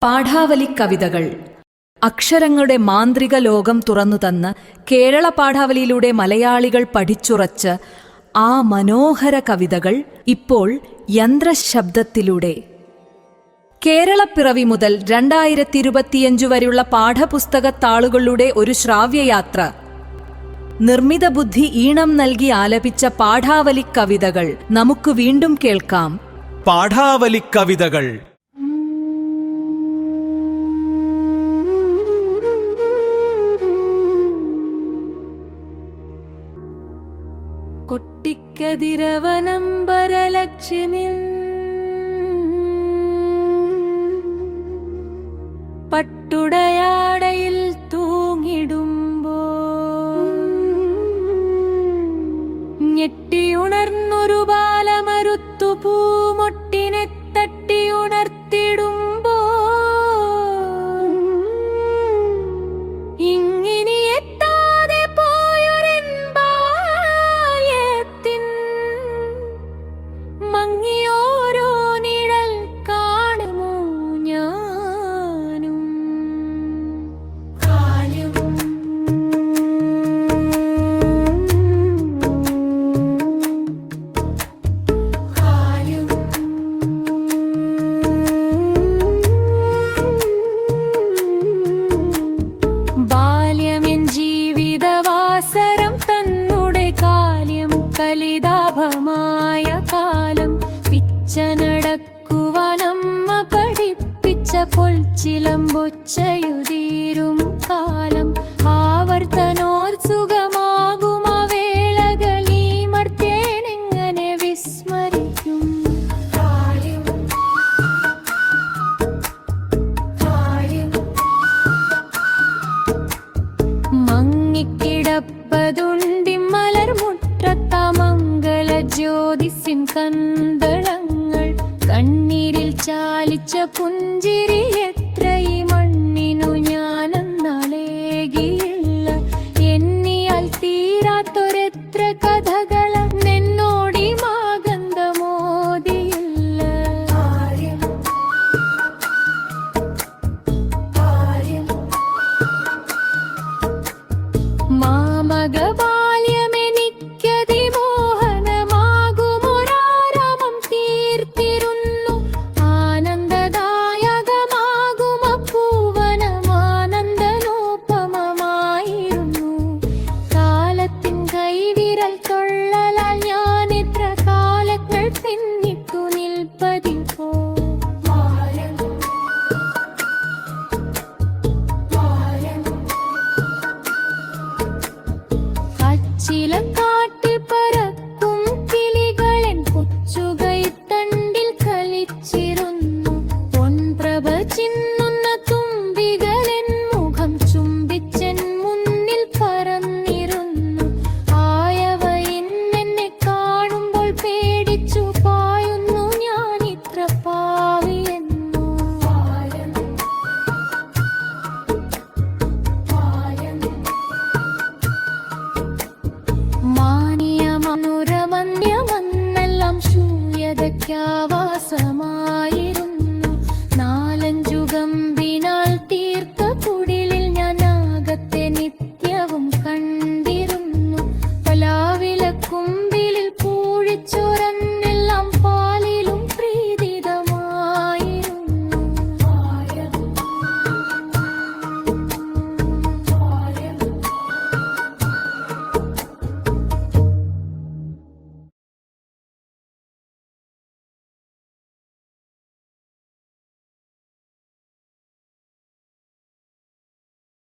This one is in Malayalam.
പാഠാവലി കവിതകൾ അക്ഷരങ്ങളുടെ മാന്ത്രിക ലോകം തുറന്നുതന്ന് കേരള പാഠാവലിയിലൂടെ മലയാളികൾ പഠിച്ചുറച്ച് ആ മനോഹര കവിതകൾ ഇപ്പോൾ യന്ത്രശബ്ദത്തിലൂടെ. കേരളപ്പിറവി മുതൽ 2025 വരെയുള്ള പാഠപുസ്തകത്താളുകളുടെ ഒരു ശ്രാവ്യയാത്ര. നിർമ്മിത ബുദ്ധി ഈണം നൽകി ആലപിച്ച പാഠാവലി കവിതകൾ നമുക്ക് വീണ്ടും കേൾക്കാം. പാഠാവലി കവിതകൾ. കൊട്ടിക്കതിരവനംബരലക്ഷ്യമിൽ പട്ടുടയാടയിൽ തൂങ്ങിടുമ്പോ ഞെട്ടിയുണർന്നൊരു ബാലമരുത്തു പൂമൊട്ടിനെ തട്ടിയുണർത്തിടുമ്പോ കലിതാഭമായ കാലം പിച്ചനടക്കുവാനമ്മ പഠിപ്പിച്ച പൊൽച്ചിലമ്പൊച്ചയുതീരും കാലം ആവർത്തനോത്സുകമാകും വേളകൾ ഈ മർത്യനെങ്ങനെ വിസ്മരിക്കും. മങ്ങിക്കിടപ്പതുണ്ടി മലർമുറ്റത്തമംഗല ജ്യോതിസിൻ കന്തളങ്ങൾ കണ്ണീരിൽ ചാലിച്ച പുഞ്ചിരി എത്ര ഈ മണ്ണിനു ഞാനെന്നാലേകിയില്ല. എണ്ണിയാൽ തീരാത്തൊരെത്ര കഥകൾ നിന്നോടി മാഗന്ധമോദിയില്ല. മാമക ചിലക്കാട്ടിൽ പറക്കും കിളികളൻ കൊച്ചുകൈത്തണ്ടിൽ കളിച്ചിരുന്നു. പൊൻപ്രഭ ചിന്ന